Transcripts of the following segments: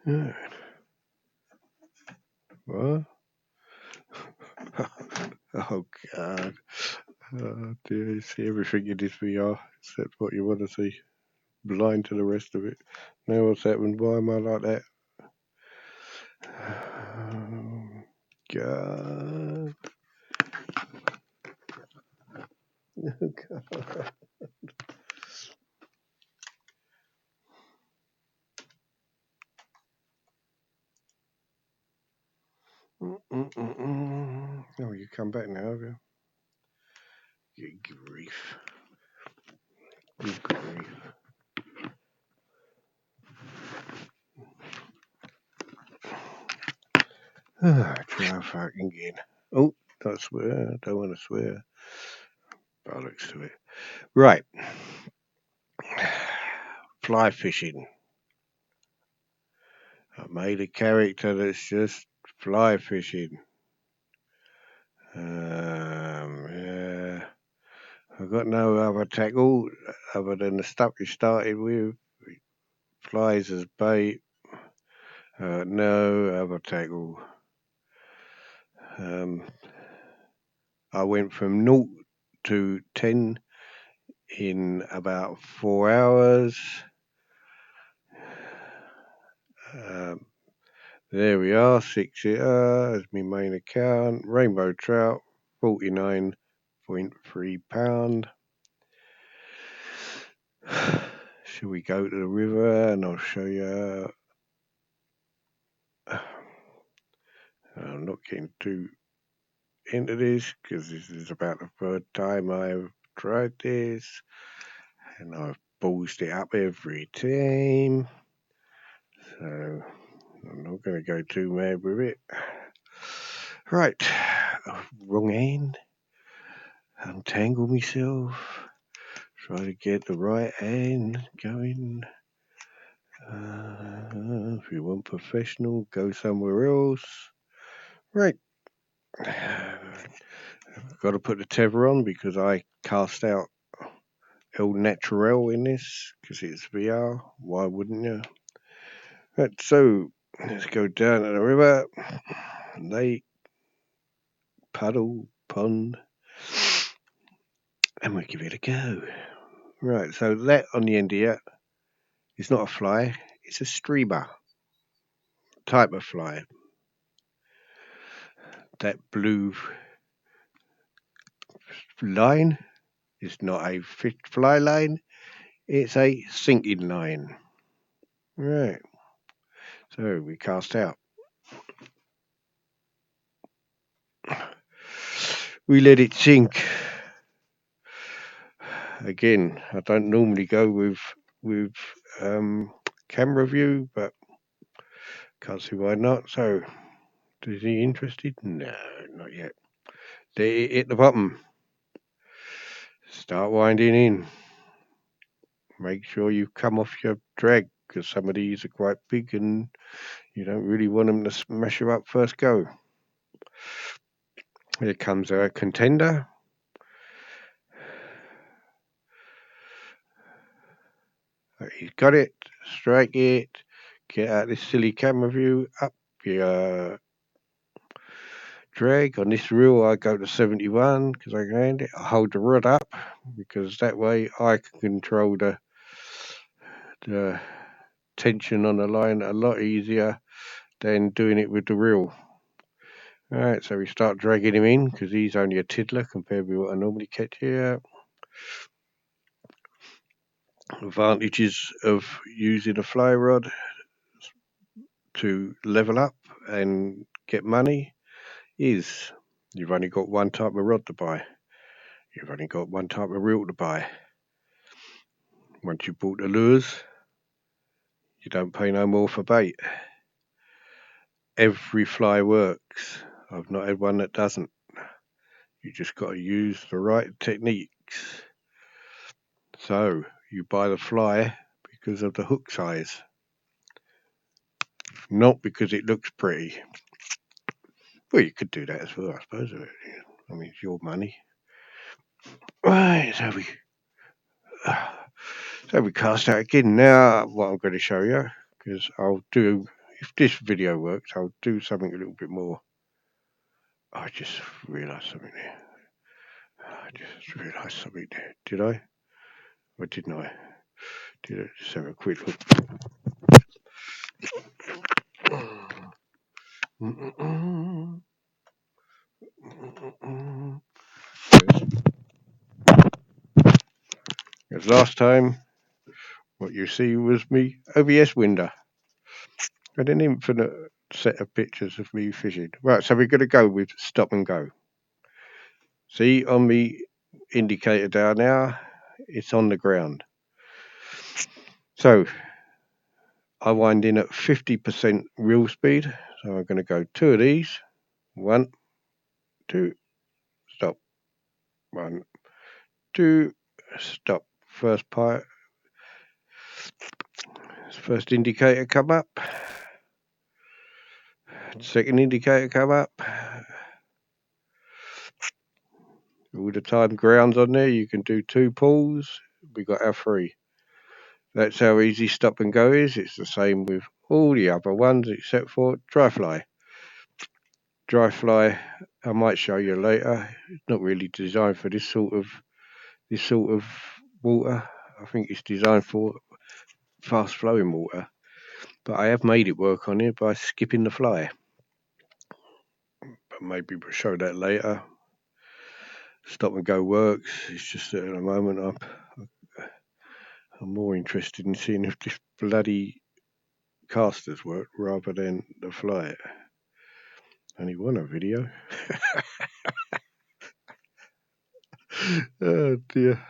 Yeah. What? Oh God. Oh dear, you see everything in this VR except what you want to see. Blind to the rest of it. Now what's happened? Why am I like that? Oh, God. God. Oh, you come back now, have you? Good grief. Good grief. Try fucking again. Oh, don't swear. Don't want to swear. Bollocks to it. Right. Fly fishing. I made a character that's just fly fishing. Yeah. I've got no other tackle other than the stuff you started with. Flies as bait. No other tackle. Um, I went from 0 to 10 in about 4 hours. Um, there we are, 6 as my main account. Rainbow trout, 49.3 pound. Shall we go to the river and I'll show you? I'm not getting too into this because this is about the third time I've tried this and I've ballsed it up every time. So I'm not going to go too mad with it. Right, wrong hand. Untangle myself. Try to get the right hand going. If you want professional, go somewhere else. Right. I've got to put the tether on because I cast out El Natural in this because it's VR. Why wouldn't you? Right, so let's go down to the river, lake, puddle, pond, and we'll give it a go. Right, so that on the end here is not a fly, it's a streamer type of fly. That blue line is not a fish fly line, it's a sinking line. Right, so we cast out. We let it sink. Again, I don't normally go with camera view, but can't see why not. So, is he interested? No, not yet. Let it hit the bottom. Start winding in. Make sure you come off your drag because some of these are quite big and you don't really want them to smash you up first go. Here comes our contender. He's got it. Strike it. Get out this silly camera view. Up your drag. On this reel, I go to 71 because I can hand it. I hold the rod up because that way I can control the tension on the line a lot easier than doing it with the reel. Alright, so we start dragging him in because he's only a tiddler compared with what I normally catch here. Advantages of using a fly rod to level up and get money is you've only got one type of rod to buy. You've only got one type of reel to buy. Once you've bought the lures, you don't pay no more for bait. Every fly works. I've not had one that doesn't. You just got to use the right techniques. So you buy the fly because of the hook size, not because it looks pretty. Well, you could do that as well, I suppose. I mean, it's your money. Right, so we cast out again. Now, what I'm going to show you, because I'll do if this video works, I'll do something a little bit more. I just realised something there. Did I? Or didn't I? Did I just have a quick look? As last time, what you see was me OBS window and an infinite set of pictures of me fishing. Right, so we're going to go with stop and go. See on the indicator down now, it's on the ground. So I wind in at 50% reel speed. So I'm going to go 2 of these. 1, 2, stop. 1, 2, stop. First indicator come up. Second indicator come up. All the time grounds on there. You can do 2 pulls. We got our 3. That's how easy stop and go is. It's the same with all the other ones except for dry fly. Dry fly, I might show you later. It's not really designed for this sort of water. I think it's designed for fast flowing water. But I have made it work on it by skipping the fly. But maybe we'll show that later. Stop and go works. It's just that at the moment I'm more interested in seeing if this bloody casters work rather than the fly. Only one a video. Oh dear.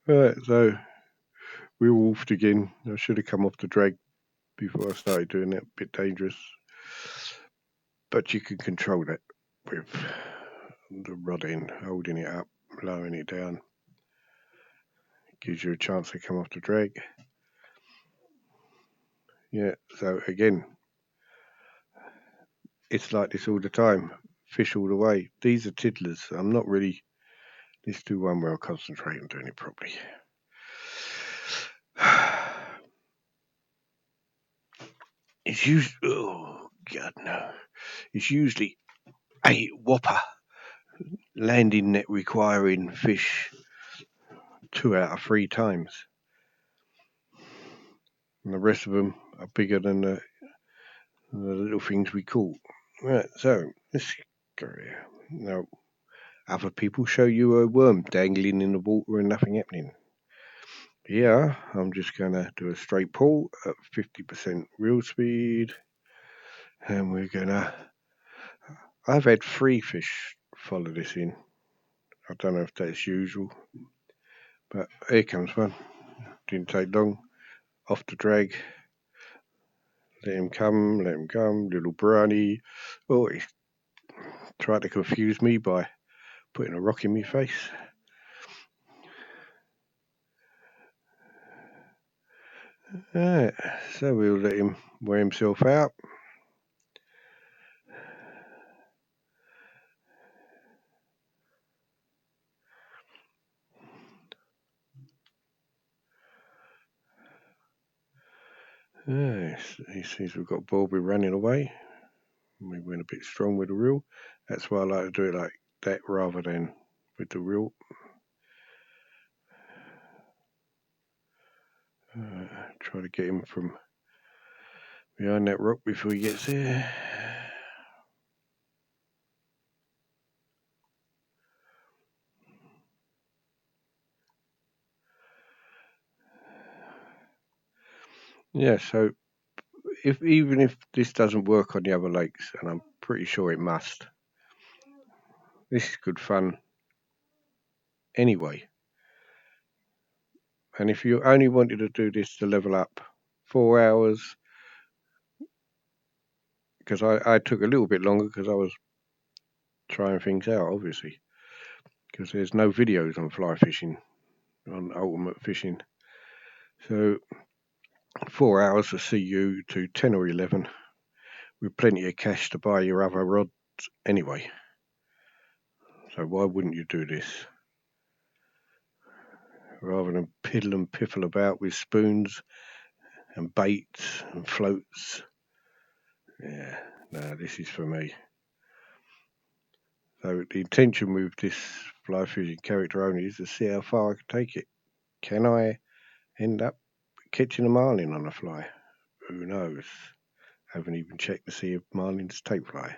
Right, so we're wolfed again. I should have come off the drag before I started doing that. Bit dangerous. But you can control that with the rod end, holding it up, lowering it down. Gives you a chance to come off the drag. Yeah, so again, it's like this all the time. Fish all the way. These are tiddlers. I'm not really. Let's do one where I'll concentrate on doing it properly. It's usually, oh God no, it's usually a whopper landing net requiring fish 2 out of 3 times, and the rest of them are bigger than the little things we caught. Right, so let's go here. Now, other people show you a worm dangling in the water and nothing happening. Here, I'm just going to do a straight pull at 50% reel speed. And we're going to... I've had 3 fish follow this in. I don't know if that's usual. But here comes one. Didn't take long. Off the drag. Let him come. Little brownie. Oh, he tried to confuse me by putting a rock in my face. Alright, so we'll let him wear himself out. He sees we've got Bulby running away. We went a bit strong with the reel. That's why I like to do it like that rather than with the reel. Try to get him from behind that rock before he gets there. Yeah, so even if this doesn't work on the other lakes, and I'm pretty sure it must, this is good fun anyway. And if you only wanted to do this to level up 4 hours, because I took a little bit longer because I was trying things out, obviously, because there's no videos on fly fishing, on ultimate fishing. So 4 hours to see you to 10 or 11 with plenty of cash to buy your other rods anyway. So why wouldn't you do this? Rather than piddle and piffle about with spoons and baits and floats Yeah, no, this is for me. So the intention with this fly fishing character only is to see how far I can take it. Can I end up catching a marlin on a fly? Who knows? Haven't even checked to see if marlins take fly.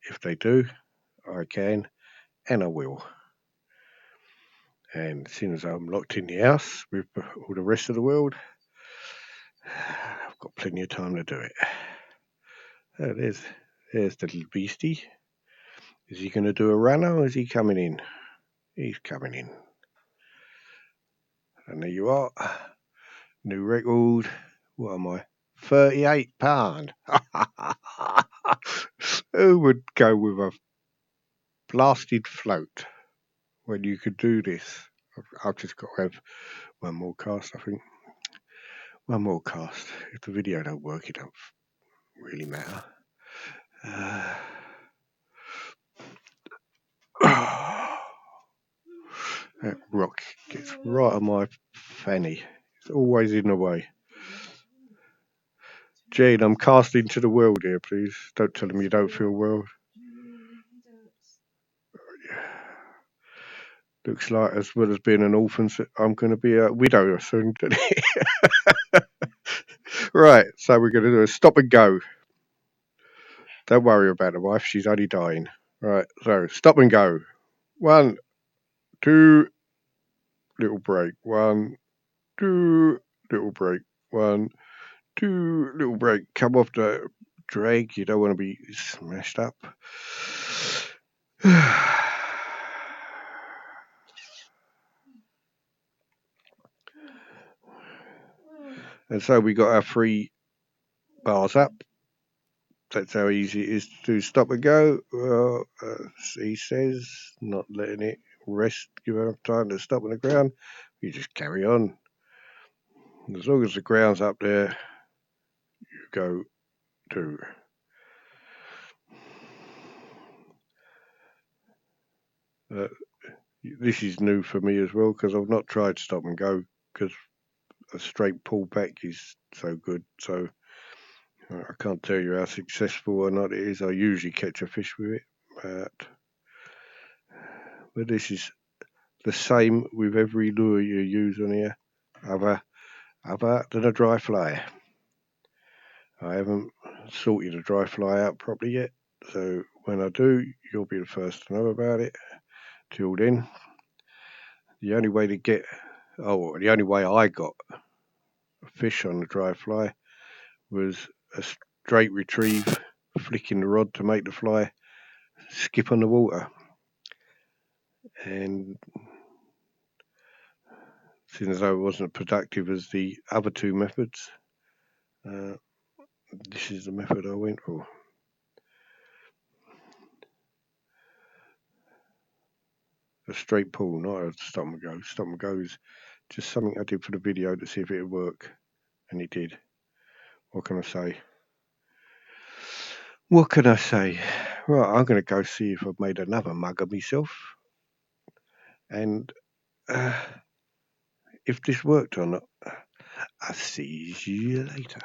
If they do, I can and I will. And as soon as I'm locked in the house with all the rest of the world, I've got plenty of time to do it. Oh, there's the little beastie. Is he going to do a runner or is he coming in? He's coming in. And there you are. New record. What am I? £38. Who would go with a blasted float when you could do this? I've just got to have one more cast, I think. One more cast. If the video don't work, it don't really matter. That rock gets right on my fanny. It's always in the way. Jane, I'm casting to the world here, please. Don't tell them you don't feel well. Looks like, as well as being an orphan, I'm going to be a widow soon. Right, so we're going to do a stop and go. Don't worry about the wife, she's only dying. Right, so stop and go. 1, 2, little break. 1, 2, little break. 1, 2, little break. Come off the drag, you don't want to be smashed up. And so we got our 3 bars up. That's how easy it is to do stop and go. Well, he says, not letting it rest, give enough time to stop on the ground. You just carry on. As long as the ground's up there, you go to. This is new for me as well because I've not tried stop and go because a straight pull back is so good. So I can't tell you how successful or not it is. I usually catch a fish with it, but this is the same with every lure you use on here, other than a dry fly. I haven't sorted a dry fly out properly yet, so when I do, you'll be the first to know about it. Till then, the only way I got a fish on the dry fly was a straight retrieve, flicking the rod to make the fly skip on the water. And since I wasn't productive as the other 2 methods, this is the method I went for. A straight pull, not a stop and go. Stop and go is just something I did for the video to see if it would work, and it did. What can I say? What can I say? Right, I'm going to go see if I've made another mug of myself, and if this worked or not. I'll see you later.